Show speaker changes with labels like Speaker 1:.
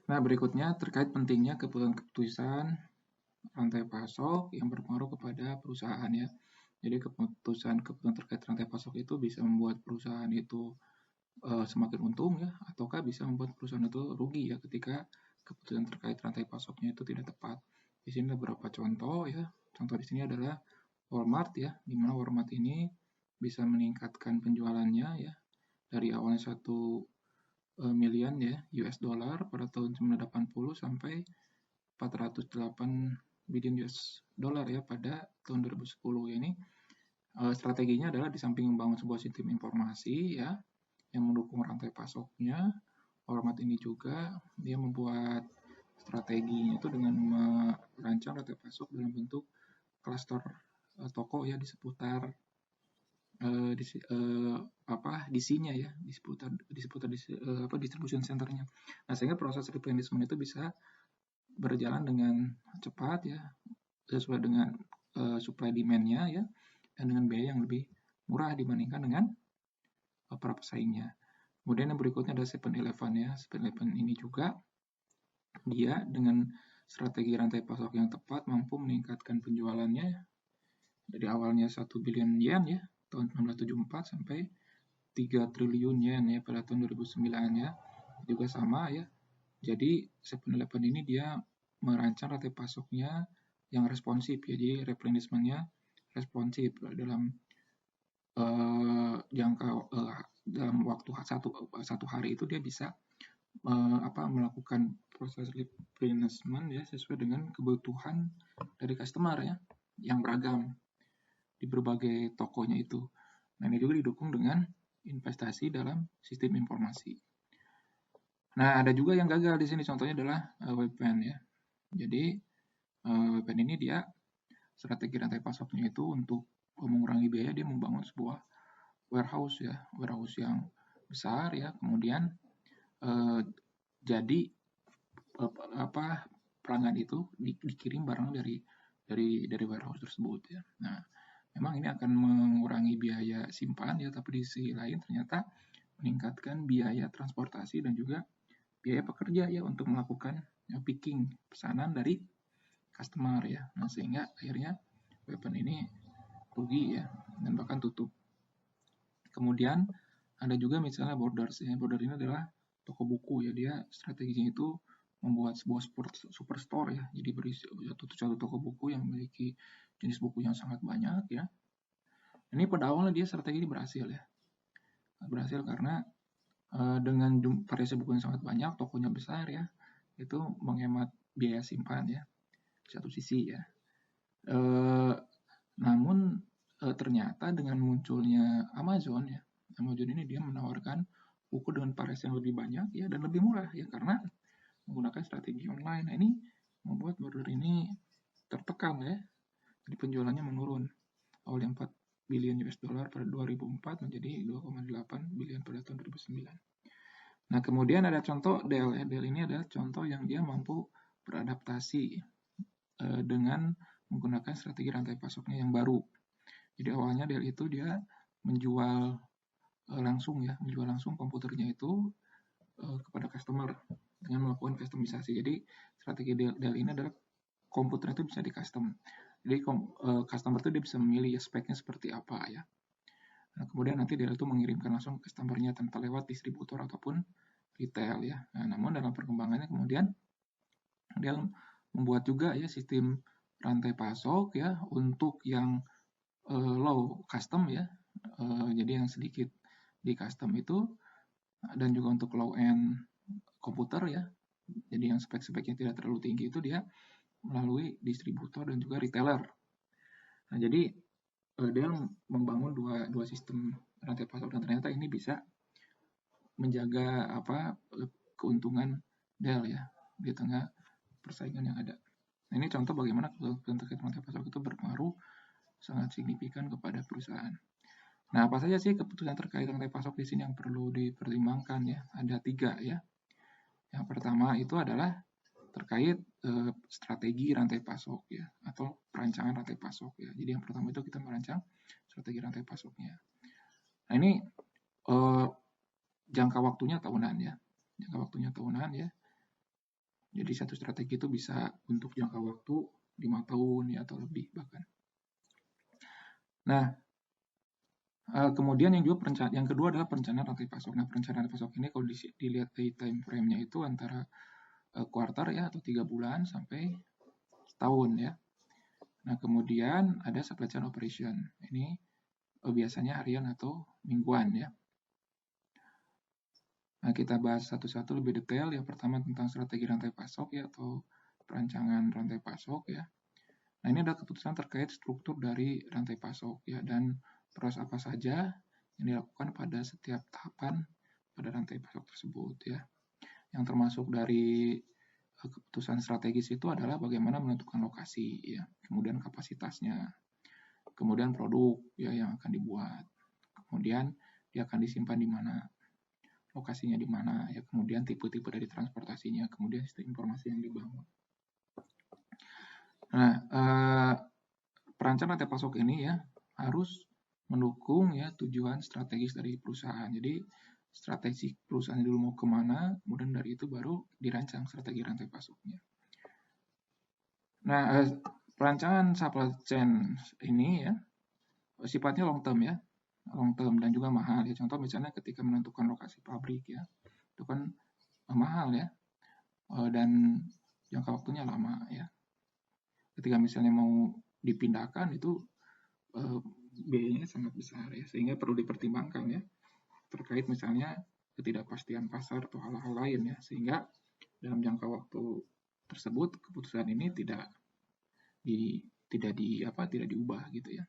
Speaker 1: Nah, berikutnya terkait pentingnya keputusan rantai pasok yang berpengaruh kepada perusahaan ya. Jadi keputusan terkait rantai pasok itu bisa membuat perusahaan itu semakin untung ya, ataukah bisa membuat perusahaan itu rugi ya ketika keputusan terkait rantai pasoknya itu tidak tepat. Di sini ada beberapa contoh ya. Contoh di sini adalah Walmart ya, di mana Walmart ini bisa meningkatkan penjualannya ya dari awalnya 1 miliar ya US dollar pada tahun 1980 sampai 408 billion US dollar ya pada tahun 2010 ya. Ini strateginya adalah di samping membangun sebuah sistem informasi ya yang mendukung rantai pasoknya, Walmart ini juga dia membuat strateginya itu dengan merancang rantai pasok dalam bentuk klaster toko ya di seputar DC-nya ya, di seputar distribution centernya. Nah, sehingga proses replenishment itu bisa berjalan dengan cepat ya, sesuai dengan supply demand-nya ya, dan dengan biaya yang lebih murah dibandingkan dengan para pesaingnya. Kemudian yang berikutnya ada 7-Eleven ya. 7-Eleven ini juga dia dengan strategi rantai pasok yang tepat mampu meningkatkan penjualannya dari awalnya 1 billion yen ya tahun 1974 sampai 3 triliun yen ya pada tahun 2009 ya. Juga sama ya. Jadi 7-Eleven ini dia merancang rantai pasoknya yang responsif ya. Jadi replenishment-nya responsif dalam dalam waktu satu hari itu dia bisa melakukan proses replenishment ya sesuai dengan kebutuhan dari customer ya yang beragam di berbagai tokonya itu. Nah, ini juga didukung dengan investasi dalam sistem informasi. Nah, ada juga yang gagal di sini, contohnya adalah Webvan ya. Jadi Webvan ini dia strategi rantai pasoknya itu untuk mengurangi biaya, dia membangun sebuah warehouse ya, warehouse yang besar ya, kemudian jadi pelanggan itu dikirim barang dari warehouse tersebut ya. Nah, memang ini akan mengurangi biaya simpan ya, tapi di sisi lain ternyata meningkatkan biaya transportasi dan juga biaya pekerja ya untuk melakukan picking pesanan dari customer ya. Nah, sehingga akhirnya Webvan ini rugi ya dan bahkan tutup. Kemudian ada juga misalnya Borders ya. Borders ini adalah toko buku ya. Dia strateginya itu membuat sebuah superstore ya. Jadi berisi satu toko buku yang memiliki jenis buku yang sangat banyak ya. Ini pada awalnya dia strategi ini berhasil ya. Berhasil karena dengan variasi buku yang sangat banyak, tokonya besar ya, itu menghemat biaya simpan ya. Satu sisi ya. Namun ternyata dengan munculnya Amazon ya, Amazon ini dia menawarkan buku dengan variasi yang lebih banyak ya dan lebih murah ya karena menggunakan strategi online. Nah, ini membuat Border ini tertekan ya. Jadi penjualannya menurun. Awalnya 4 billion US dollar pada 2004 menjadi 2,8 billion pada tahun 2009. Nah, kemudian ada contoh Dell ya. Dell ini adalah contoh yang dia mampu beradaptasi dengan menggunakan strategi rantai pasoknya yang baru. Jadi awalnya Dell itu dia menjual langsung komputernya itu kepada customer dengan melakukan customisasi. Jadi strategi Dell ini adalah komputer itu bisa di custom. Jadi customer itu dia bisa memilih ya speknya seperti apa ya. Nah, kemudian nanti Dell itu mengirimkan langsung ke customer-nya tanpa lewat distributor ataupun retail ya. Nah, namun dalam perkembangannya kemudian Dell membuat juga ya sistem rantai pasok ya untuk yang low custom ya. Jadi yang sedikit di custom itu dan juga untuk low end komputer ya. Jadi yang spek-speknya tidak terlalu tinggi itu dia melalui distributor dan juga retailer. Nah, jadi dia membangun dua sistem rantai pasok dan ternyata ini bisa menjaga keuntungan Dell ya di tengah persaingan yang ada. Nah, ini contoh bagaimana keputusan terkait rantai pasok itu berpengaruh sangat signifikan kepada perusahaan. Nah, apa saja sih keputusan terkait rantai pasok di sini yang perlu dipertimbangkan ya? Ada 3 ya. Yang pertama itu adalah terkait strategi rantai pasok ya atau perancangan rantai pasok ya. Jadi yang pertama itu kita merancang strategi rantai pasoknya. Nah, ini jangka waktunya tahunan ya. Jangka waktunya tahunan ya. Jadi satu strategi itu bisa untuk jangka waktu 5 tahun ya atau lebih bahkan. Nah, kemudian yang kedua adalah perencanaan rantai pasok. Nah, perencanaan rantai pasok ini kalau dilihat dari time frame-nya itu antara kuartal ya atau 3 bulan sampai setahun ya. Nah, kemudian ada supply chain operation. Ini biasanya harian atau mingguan ya. Nah, kita bahas satu-satu lebih detail. Yang pertama tentang strategi rantai pasok ya atau perancangan rantai pasok ya. Nah, ini adalah keputusan terkait struktur dari rantai pasok ya dan proses apa saja yang dilakukan pada setiap tahapan pada rantai pasok tersebut ya. Yang termasuk dari keputusan strategis itu adalah bagaimana menentukan lokasi ya, kemudian kapasitasnya, kemudian produk ya yang akan dibuat, kemudian dia akan disimpan di mana, lokasinya di mana ya, kemudian tipe-tipe dari transportasinya, kemudian sistem informasi yang dibangun. Nah, perancangan rantai pasok ini ya harus mendukung ya tujuan strategis dari perusahaan. Jadi strategi perusahaan dulu mau kemana, kemudian dari itu baru dirancang strategi rantai pasoknya. Nah, perancangan supply chain ini ya sifatnya long term ya, long term dan juga mahal ya. Contoh misalnya ketika menentukan lokasi pabrik ya, itu kan mahal ya, dan jangka waktunya lama ya. Ketika misalnya mau dipindahkan itu biayanya sangat besar ya, sehingga perlu dipertimbangkan ya terkait misalnya ketidakpastian pasar atau hal-hal lain ya, sehingga dalam jangka waktu tersebut keputusan ini tidak diubah gitu ya.